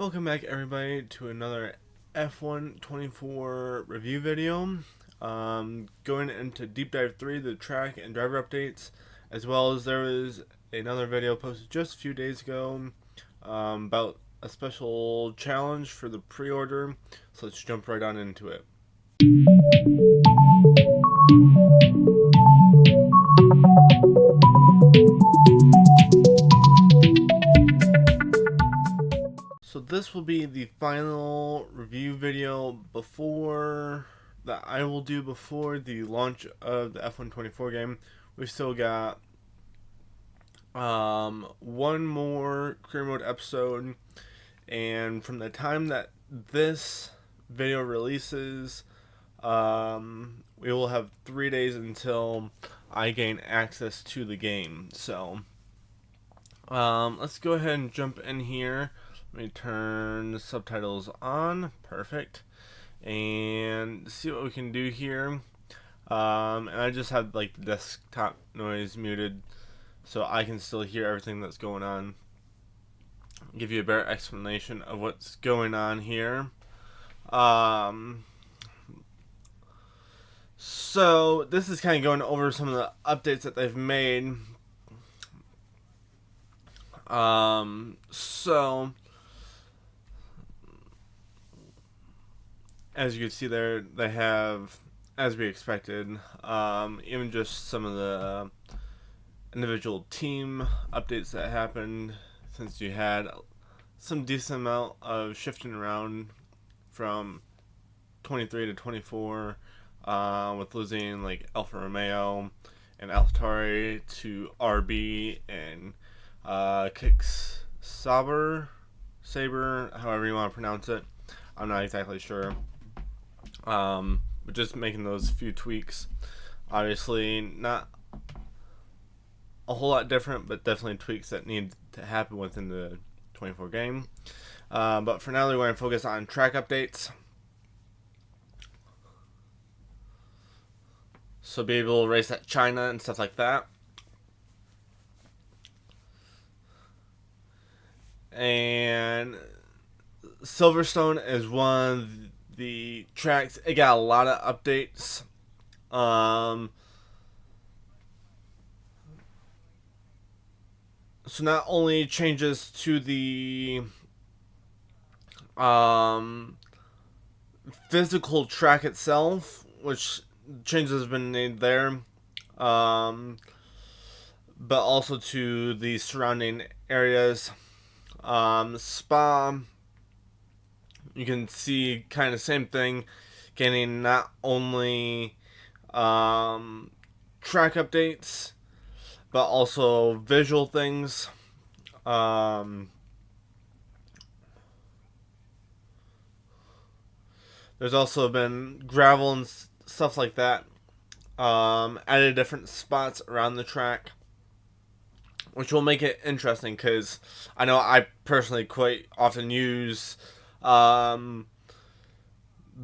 Welcome back, everybody, to another F1 24 review video. Going into Deep Dive 3, the track and driver updates, as well as there was another video posted just a few days ago about a special challenge for the pre-order. So let's jump right on into it. So this will be the final review video that I will do before the launch of the F1 24 game. We've still got one more career mode episode, and from the time that this video releases, we will have 3 days until I gain access to the game. So let's go ahead and jump in here. Let me turn the subtitles on. Perfect. And see what we can do here. And I just have like the desktop noise muted so I can still hear everything that's going on. Give you a better explanation of what's going on here. So this is kind of going over some of the updates that they've made. So as you can see there, they have, as we expected, even just some of the individual team updates that happened, since you had some decent amount of shifting around from 23 to 24, with losing like Alfa Romeo and AlphaTauri to RB and Kicks Saber, however you want to pronounce it. I'm not exactly sure. But just making those few tweaks. Obviously, not a whole lot different, but definitely tweaks that need to happen within the 24 game. But for now, we're going to focus on track updates. So be able to race at China and stuff like that. And Silverstone is one of the tracks. It got a lot of updates. So not only changes to the physical track itself, which changes have been made there, but also to the surrounding areas. Spa, you can see kind of same thing, getting not only track updates, but also visual things. There's also been gravel and stuff like that added different spots around the track, which will make it interesting, because I know I personally quite often use the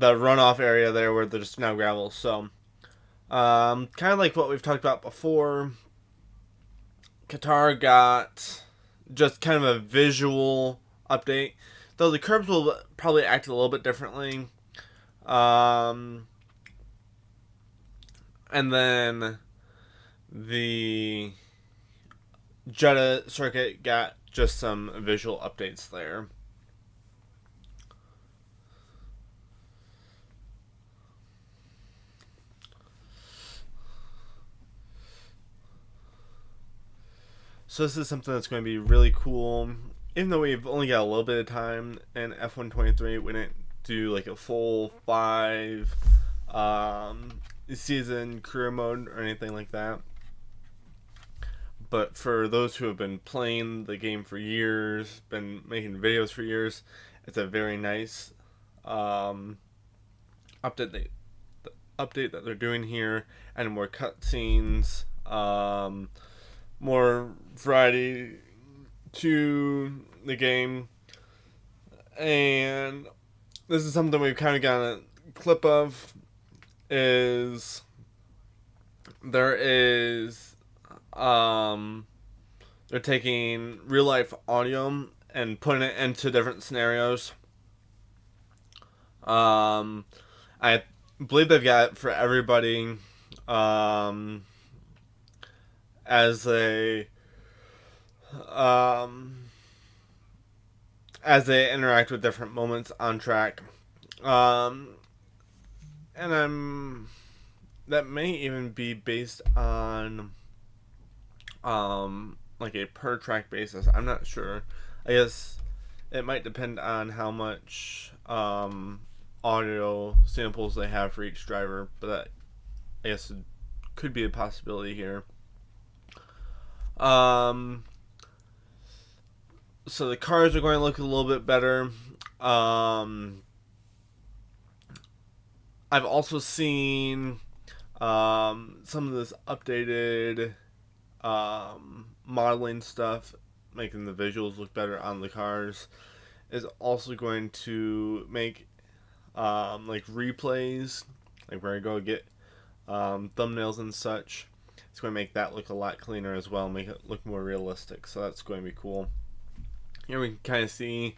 runoff area there where there's now gravel. So kind of like what we've talked about before, Qatar got just kind of a visual update, though the curbs will probably act a little bit differently. And then the Jeddah circuit got just some visual updates there. So this is something that's going to be really cool. Even though we've only got a little bit of time in F1 23, we didn't do like a full 5 season career mode or anything like that. But for those who have been playing the game for years, been making videos for years, it's a very nice update that they're doing here, and more cutscenes, more variety to the game. And this is something we've kind of got a clip of, is there is they're taking real life audio and putting it into different scenarios. I believe they've got it for everybody as a as they interact with different moments on track. And that may even be based on like a per track basis. I'm not sure. I guess it might depend on how much audio samples they have for each driver, but that, I guess, it could be a possibility here. So the cars are going to look a little bit better. I've also seen some of this updated modeling stuff, making the visuals look better on the cars, is also going to make like replays, like where I go get thumbnails and such. It's going to make that look a lot cleaner as well, make it look more realistic. So that's going to be cool. Here we can kind of see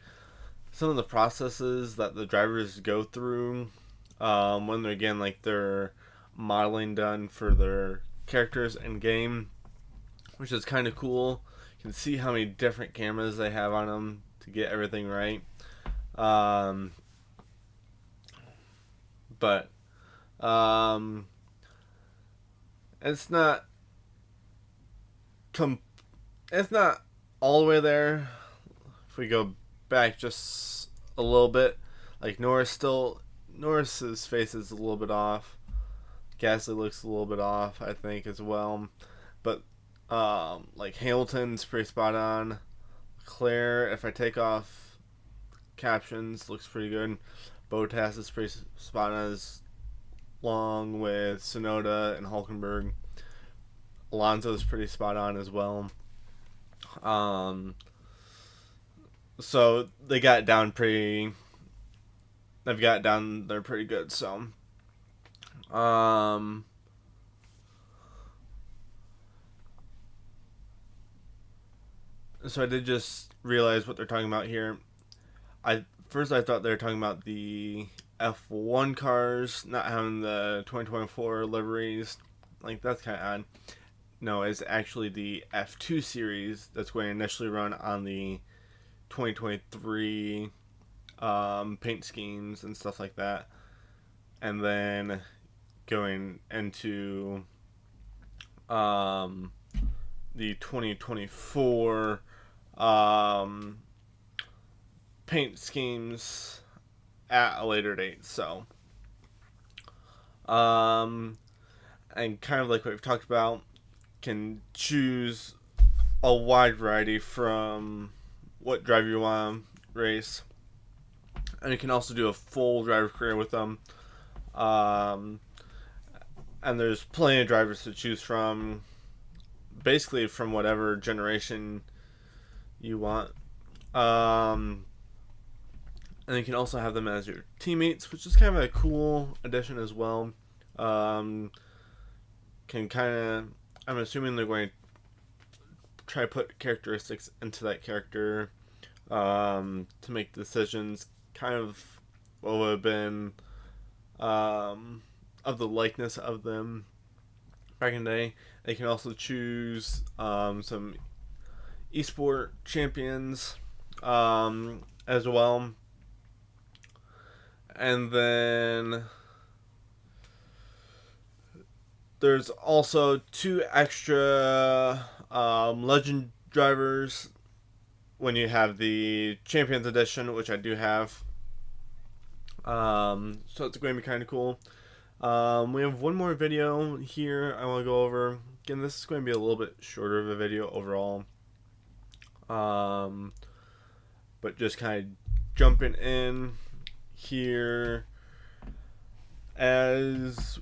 some of the processes that the drivers go through when they're getting like their modeling done for their characters in game, which is kind of cool. You can see how many different cameras they have on them to get everything right. But it's not it's not all the way there. If we go back just a little bit, like Norris's face is a little bit off. Gasly looks a little bit off, I think, as well. But like Hamilton's pretty spot on. Leclerc, if I take off captions, looks pretty good. Bottas is pretty spot on, as long with Tsunoda and Hulkenberg. Alonso is pretty spot on as well. So they got it down pretty. They've got it down there pretty good. So, so I did just realize what they're talking about here. I thought they were talking about the F1 cars not having the 2024 liveries. Like, that's kind of odd. No, it's actually the F2 series that's going to initially run on the 2023 paint schemes and stuff like that, and then going into the 2024 paint schemes at a later date. So and kind of like what we've talked about, can choose a wide variety from what driver you want to race, and you can also do a full driver career with them. And there's plenty of drivers to choose from, basically from whatever generation you want. And you can also have them as your teammates, which is kind of a cool addition as well. Can kind of, I'm assuming they're going to try to put characteristics into that character to make decisions kind of what would have been of the likeness of them back in the day. They can also choose some esport champions as well. And then there's also 2 extra legend drivers when you have the Champions Edition, which I do have. So it's going to be kind of cool. We have one more video here I want to go over. Again, this is going to be a little bit shorter of a video overall. But just kind of jumping in here, as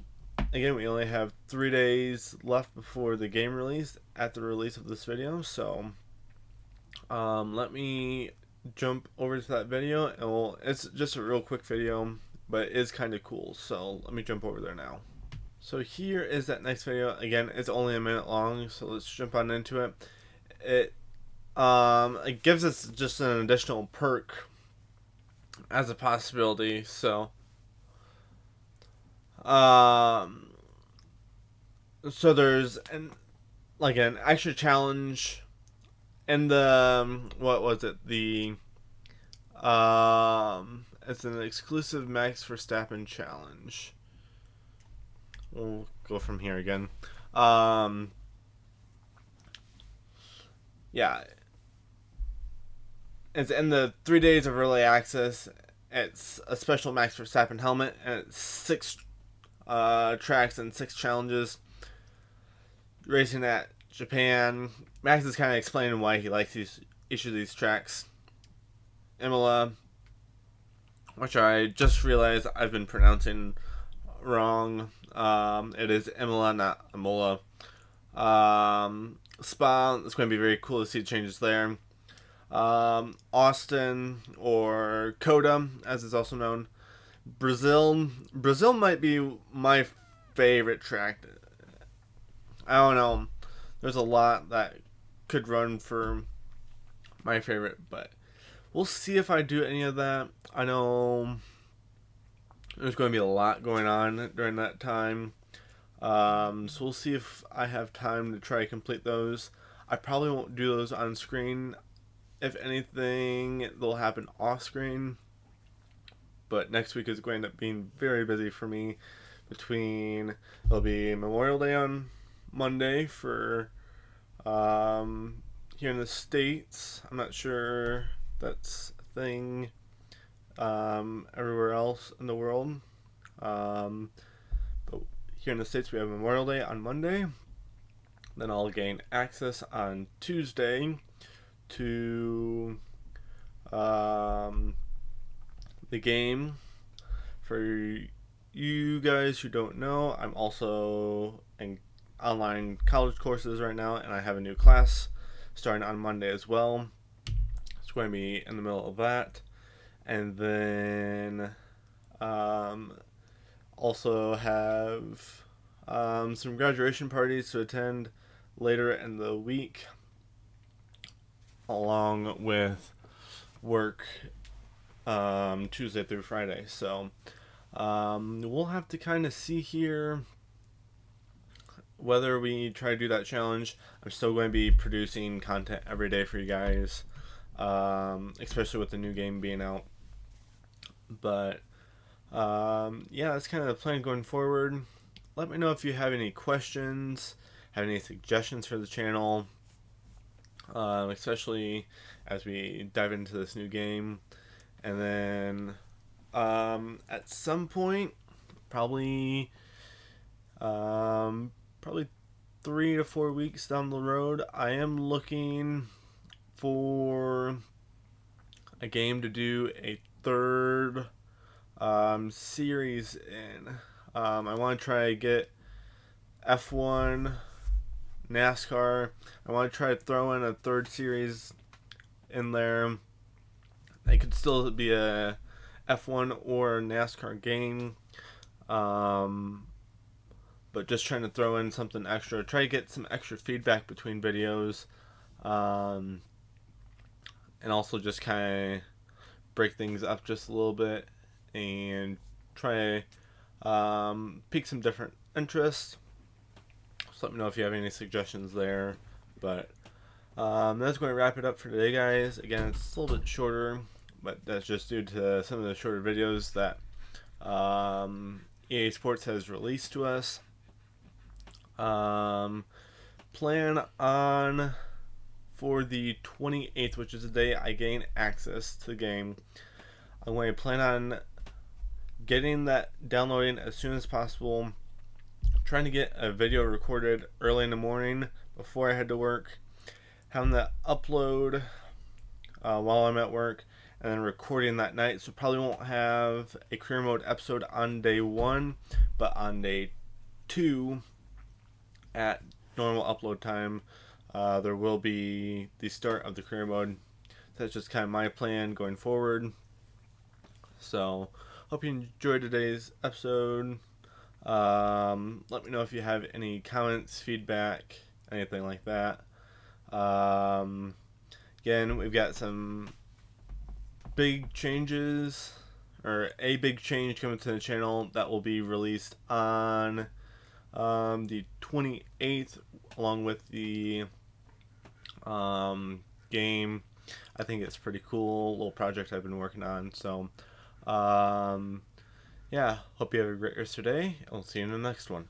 again, we only have 3 days left before the game release at the release of this video. So let me jump over to that video, and it's just a real quick video, but it is kind of cool. So let me jump over there now. So here is that next video. Again, it's only a minute long, so let's jump on into it. it gives us just an additional perk as a possibility. So, um, so there's an extra challenge in the what was it, the it's an exclusive Max Verstappen challenge. We'll go from here again. Um, yeah, it's in the 3 days of early access. It's a special Max Verstappen helmet, and it's 6 tracks and 6 challenges. Racing at Japan. Max is kind of explaining why he likes each of these tracks. Imola, which I just realized I've been pronouncing wrong. It is Imola, not Imola. Spa, it's going to be very cool to see the changes there. Austin, or Coda, as it's also known. Brazil might be my favorite track. I don't know. There's a lot that could run for my favorite, but we'll see if I do any of that. I know there's going to be a lot going on during that time. So we'll see if I have time to try to complete those. I probably won't do those on screen. If anything, they'll happen off screen. But next week is going to end up being very busy for me. It'll be Memorial Day on Monday for here in the States. I'm not sure that's a thing everywhere else in the world. But here in the States, we have Memorial Day on Monday. Then I'll gain access on Tuesday to the game. For you guys who don't know, I'm also in online college courses right now, and I have a new class starting on Monday as well. It's going to be in the middle of that. And then also have some graduation parties to attend later in the week, along with work Tuesday through Friday. So we'll have to kind of see here whether we try to do that challenge. I'm still going to be producing content every day for you guys, especially with the new game being out. But yeah, that's kind of the plan going forward. Let me know if you have any questions, have any suggestions for the channel, especially as we dive into this new game. And then at some point, probably 3 to 4 weeks down the road, I am looking for a game to do a third series in. I want to try to get F1, NASCAR. I want to try to throw in a third series in there. It could still be a F1 or NASCAR game. But just trying to throw in something extra. Try to get some extra feedback between videos. And also just kind of break things up just a little bit. And try to pique some different interests. So let me know if you have any suggestions there. But that's going to wrap it up for today, guys. Again, it's a little bit shorter, but that's just due to some of the shorter videos that EA Sports has released to us. Plan on for the 28th, which is the day I gain access to the game. I'm going to plan on getting that downloading as soon as possible. Trying to get a video recorded early in the morning before I head to work. Having that upload while I'm at work, and then recording that night. So probably won't have a career mode episode on day 1, but on day 2 at normal upload time, there will be the start of the career mode. That's just kind of my plan going forward. So hope you enjoyed today's episode. Let me know if you have any comments, feedback, anything like that. Again, we've got some big changes, or a big change coming to the channel that will be released on the 28th, along with the game. I think it's pretty cool little project I've been working on. So, yeah, hope you have a great rest of your day. I'll see you in the next one.